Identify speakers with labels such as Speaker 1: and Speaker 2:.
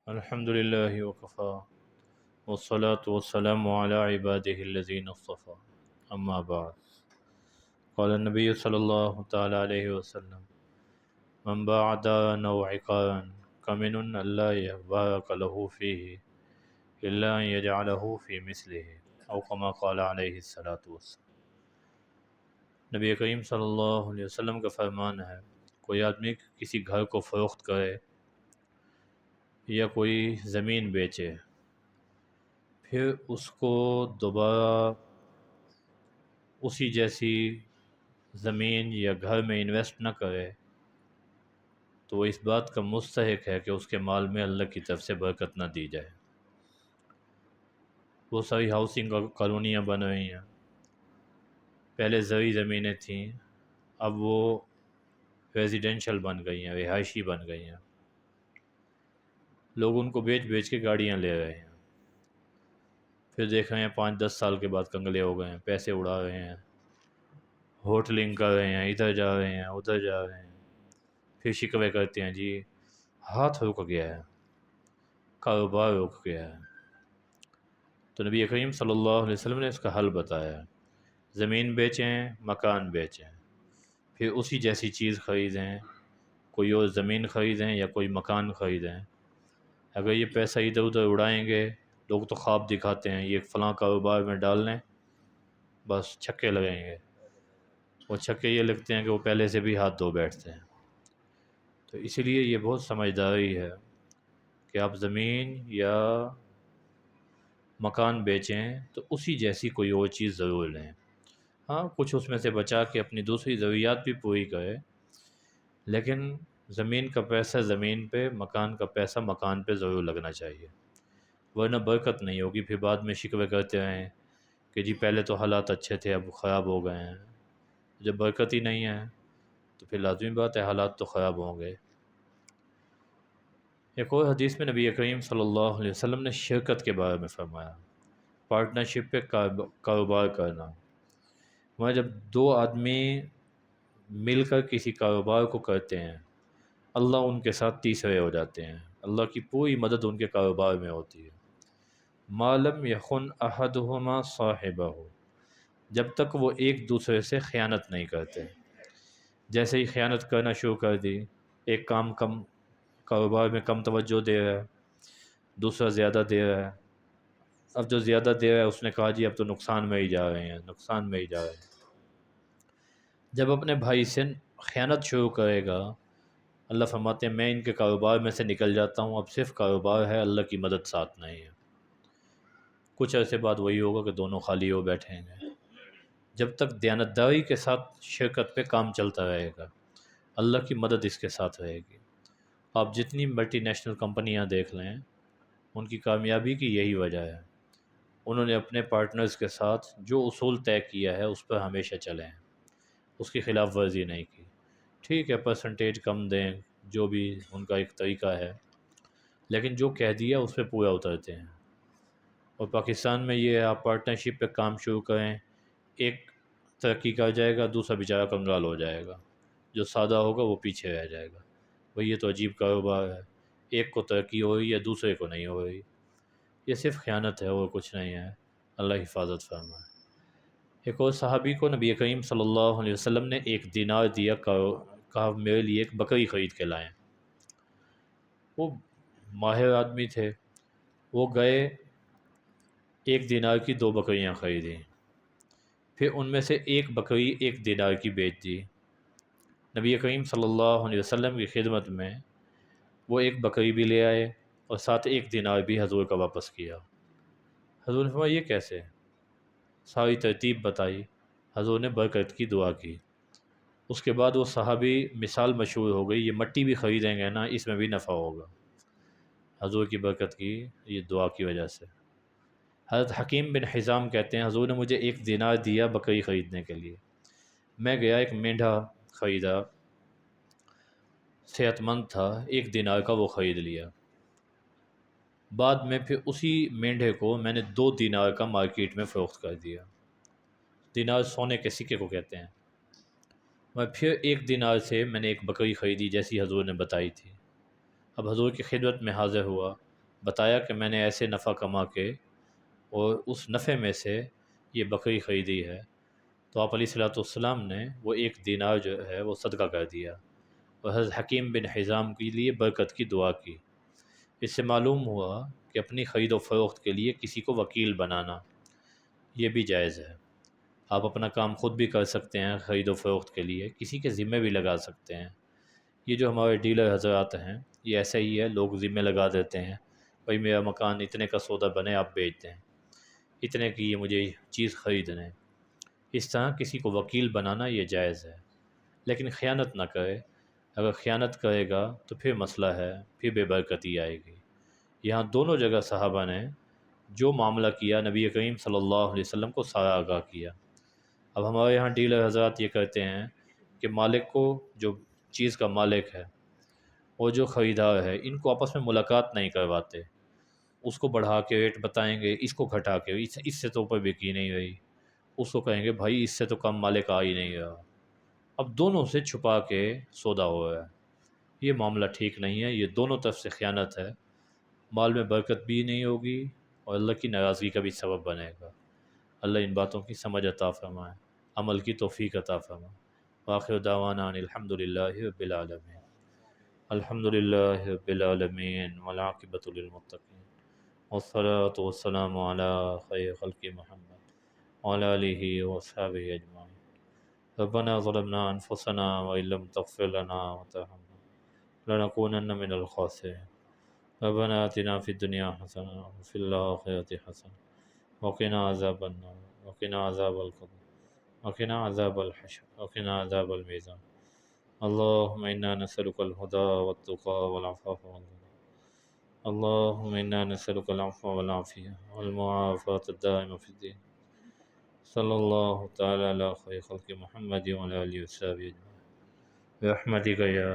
Speaker 1: الحمد لله وكفى والصلاة والسلام على عباده الذين اصطفى أما بعد. قال النبي صلى الله تعالى عليه وسلم: من باع دارا أو عقارا كمن ألا يبارك له فيه إلا أن يجعله في مثله أو كما قال عليه الصلاة والسلام. نبی کریم صلی اللہ علیہ وسلم کا فرمان ہے، کوئی آدمی کسی گھر کو فروخت کرے یا کوئی زمین بیچے، پھر اس کو دوبارہ اسی جیسی زمین یا گھر میں انویسٹ نہ کرے، تو وہ اس بات کا مستحق ہے کہ اس کے مال میں اللہ کی طرف سے برکت نہ دی جائے۔ وہ ساری ہاؤسنگ کالونیاں بن رہی ہیں، پہلے زرعی زمینیں تھیں، اب وہ ریزیڈینشل بن گئی ہیں، رہائشی بن گئی ہیں۔ لوگ ان کو بیچ بیچ کے گاڑیاں لے رہے ہیں، پھر دیکھ رہے ہیں 5-10 سال کے بعد کنگلے ہو گئے ہیں، پیسے اڑا رہے ہیں، ہوٹلنگ کر رہے ہیں، ادھر جا رہے ہیں ادھر جا رہے ہیں، پھر شکوے کرتے ہیں جی ہاتھ رک گیا ہے، کاروبار رک گیا ہے۔ تو نبی کریم صلی اللہ علیہ وسلم نے اس کا حل بتایا ہے، زمین بیچیں، مکان بیچیں، پھر اسی جیسی چیز خریدیں، کوئی اور زمین خریدیں یا کوئی مکان خریدیں۔ اگر یہ پیسہ ادھر ادھر اڑائیں گے، لوگ تو خواب دکھاتے ہیں یہ فلاں کاروبار میں ڈال لیں بس چھکے لگیں گے، وہ چھکے یہ لگتے ہیں کہ وہ پہلے سے بھی ہاتھ دھو بیٹھتے ہیں۔ تو اسی لیے یہ بہت سمجھداری ہے کہ آپ زمین یا مکان بیچیں تو اسی جیسی کوئی اور چیز ضرور لیں۔ ہاں، کچھ اس میں سے بچا کے اپنی دوسری ضروریات بھی پوری کرے، لیکن زمین کا پیسہ زمین پہ، مکان کا پیسہ مکان پہ ضرور لگنا چاہیے، ورنہ برکت نہیں ہوگی۔ پھر بعد میں شکوے کرتے رہیں کہ جی پہلے تو حالات اچھے تھے اب خراب ہو گئے ہیں۔ جب برکت ہی نہیں ہے تو پھر لازمی بات ہے حالات تو خراب ہوں گے۔ ایک اور حدیث میں نبی کریم صلی اللہ علیہ وسلم نے شرکت کے بارے میں فرمایا، پارٹنرشپ پہ کاروبار کرنا۔ وہاں جب دو آدمی مل کر کسی کاروبار کو کرتے ہیں، اللہ ان کے ساتھ تیسرے ہو جاتے ہیں، اللہ کی پوری مدد ان کے کاروبار میں ہوتی ہے۔ ما لم یخن احدہما صاحبہ، جب تک وہ ایک دوسرے سے خیانت نہیں کرتے۔ جیسے ہی خیانت کرنا شروع کر دی، ایک کم کاروبار میں کم توجہ دے رہا ہے، دوسرا زیادہ دے رہا ہے، اب جو زیادہ دے رہا ہے اس نے کہا جی اب تو نقصان میں ہی جا رہے ہیں، نقصان میں ہی جا رہے ہیں۔ جب اپنے بھائی سے خیانت شروع کرے گا، اللہ فرماتے ہیں میں ان کے کاروبار میں سے نکل جاتا ہوں، اب صرف کاروبار ہے، اللہ کی مدد ساتھ نہیں ہے۔ کچھ عرصے بعد وہی ہوگا کہ دونوں خالی ہو بیٹھیں گے۔ جب تک دیانتداری کے ساتھ شرکت پہ کام چلتا رہے گا، اللہ کی مدد اس کے ساتھ رہے گی۔ آپ جتنی ملٹی نیشنل کمپنیاں دیکھ لیں، ان کی کامیابی کی یہی وجہ ہے، انہوں نے اپنے پارٹنرز کے ساتھ جو اصول طے کیا ہے اس پر ہمیشہ چلے ہیں، اس کی خلاف ورزی نہیں کی۔ ٹھیک ہے پرسنٹیج کم دیں، جو بھی ان کا ایک طریقہ ہے، لیکن جو کہہ دیا اس پہ پورا اترتے ہیں۔ اور پاکستان میں یہ ہے آپ پارٹنرشپ پہ کام شروع کریں، ایک ترقی کر جائے گا، دوسرا بیچارہ کنگال ہو جائے گا، جو سادہ ہوگا وہ پیچھے رہ جائے گا۔ بھئی یہ تو عجیب کاروبار ہے، ایک کو ترقی ہو رہی ہے دوسرے کو نہیں ہو رہی۔ یہ صرف خیانت ہے اور کچھ نہیں ہے، اللہ حفاظت فرمائے۔ ایک اور صحابی کو نبی کریم صلی اللہ علیہ وسلم نے ایک دینار دیا، کہا میرے لیے ایک بکری خرید کے لائیں۔ وہ ماہر آدمی تھے، وہ گئے، ایک دینار کی 2 بکریاں خریدیں، پھر ان میں سے ایک بکری 1 دینار کی بیچ دی۔ نبی کریم صلی اللہ علیہ وسلم کی خدمت میں وہ ایک بکری بھی لے آئے اور ساتھ 1 دینار بھی حضور کا واپس کیا۔ حضور نے فرمایا یہ کیسے؟ ساری ترتیب بتائی، حضور نے برکت کی دعا کی۔ اس کے بعد وہ صحابی مثال مشہور ہو گئی، یہ مٹی بھی خریدیں گے نا اس میں بھی نفع ہوگا، حضور کی برکت کی یہ دعا کی وجہ سے۔ حضرت حکیم بن حزام کہتے ہیں حضور نے مجھے 1 دینار دیا بکری خریدنے کے لیے، میں گیا ایک مینڈھا خریدا، صحت مند تھا، 1 دینار کا وہ خرید لیا۔ بعد میں پھر اسی مینڈھے کو میں نے 2 دینار کا مارکیٹ میں فروخت کر دیا۔ دینار سونے کے سکے کو کہتے ہیں۔ میں پھر 1 دینار سے میں نے ایک بکری خریدی جیسی حضور نے بتائی تھی۔ اب حضور کی خدمت میں حاضر ہوا، بتایا کہ میں نے ایسے نفع کما کے اور اس نفع میں سے یہ بکری خریدی ہے، تو آپ علیہ الصلوۃ والسلام نے وہ 1 دینار جو ہے وہ صدقہ کر دیا، اور حضرت حکیم بن حزام کے لیے برکت کی دعا کی۔ اس سے معلوم ہوا کہ اپنی خرید و فروخت کے لیے کسی کو وکیل بنانا یہ بھی جائز ہے۔ آپ اپنا کام خود بھی کر سکتے ہیں، خرید و فروخت کے لیے کسی کے ذمے بھی لگا سکتے ہیں۔ یہ جو ہمارے ڈیلر حضرات ہیں یہ ایسا ہی ہے، لوگ ذمہ لگا دیتے ہیں، بھائی میرا مکان اتنے کا سودا بنے آپ بیچ دیں، اتنے کی یہ مجھے چیز خریدنا ہے۔ اس طرح کسی کو وکیل بنانا یہ جائز ہے، لیکن خیانت نہ کرے۔ اگر خیانت کرے گا تو پھر مسئلہ ہے، پھر بے برکتی آئے گی۔ یہاں دونوں جگہ صحابہ نے جو معاملہ کیا نبی کریم صلی اللہ علیہ وسلم کو سارا آگاہ کیا۔ اب ہمارے یہاں ڈیلر حضرات یہ کرتے ہیں کہ مالک کو، جو چیز کا مالک ہے اور جو خریدار ہے، ان کو آپس میں ملاقات نہیں کرواتے، اس کو بڑھا کے ریٹ بتائیں گے، اس کو گھٹا کے، اس سے تو اوپر بکی نہیں رہی، اس کو کہیں گے بھائی اس سے تو کم مالک آ ہی نہیں رہا، اب دونوں سے چھپا کے سودا ہو رہا ہے۔ یہ معاملہ ٹھیک نہیں ہے، یہ دونوں طرف سے خیانت ہے، مال میں برکت بھی نہیں ہوگی اور اللہ کی ناراضگی کا بھی سبب بنے گا۔ اللہ ان باتوں کی سمجھ عطا فرمائے، عمل کی توفیق عطا فرمائے۔ وآخر دعوانا ان الحمد للہ رب العالمین۔ الحمد للہ رب العالمین والعاقبۃ للمتقین، والصلاة والسلام علی خیر خلق محمد وعلی آلہ وصحبہ اجمعین۔ ربنا ظلمنا انفسنا وإن لم تغفر لنا وترحمنا لنكونن من الخاسرين۔ ربنا آتنا في الدنيا حسنة وفي الآخرة حسنة وقنا عذاب النار وقنا عذاب القبر وقنا عذاب الحشر وقنا عذاب الميزان۔ اللهم إنا نسألك الهدى والتقى والعفاف والغنى، اللهم إنا نسألك العفو والعافية والمعافاة الدائمة في الدين۔ صلی اللہ تعالی علی خیر خلق محمد وعلی آلہ وصحبہ اجمعین برحمتک یا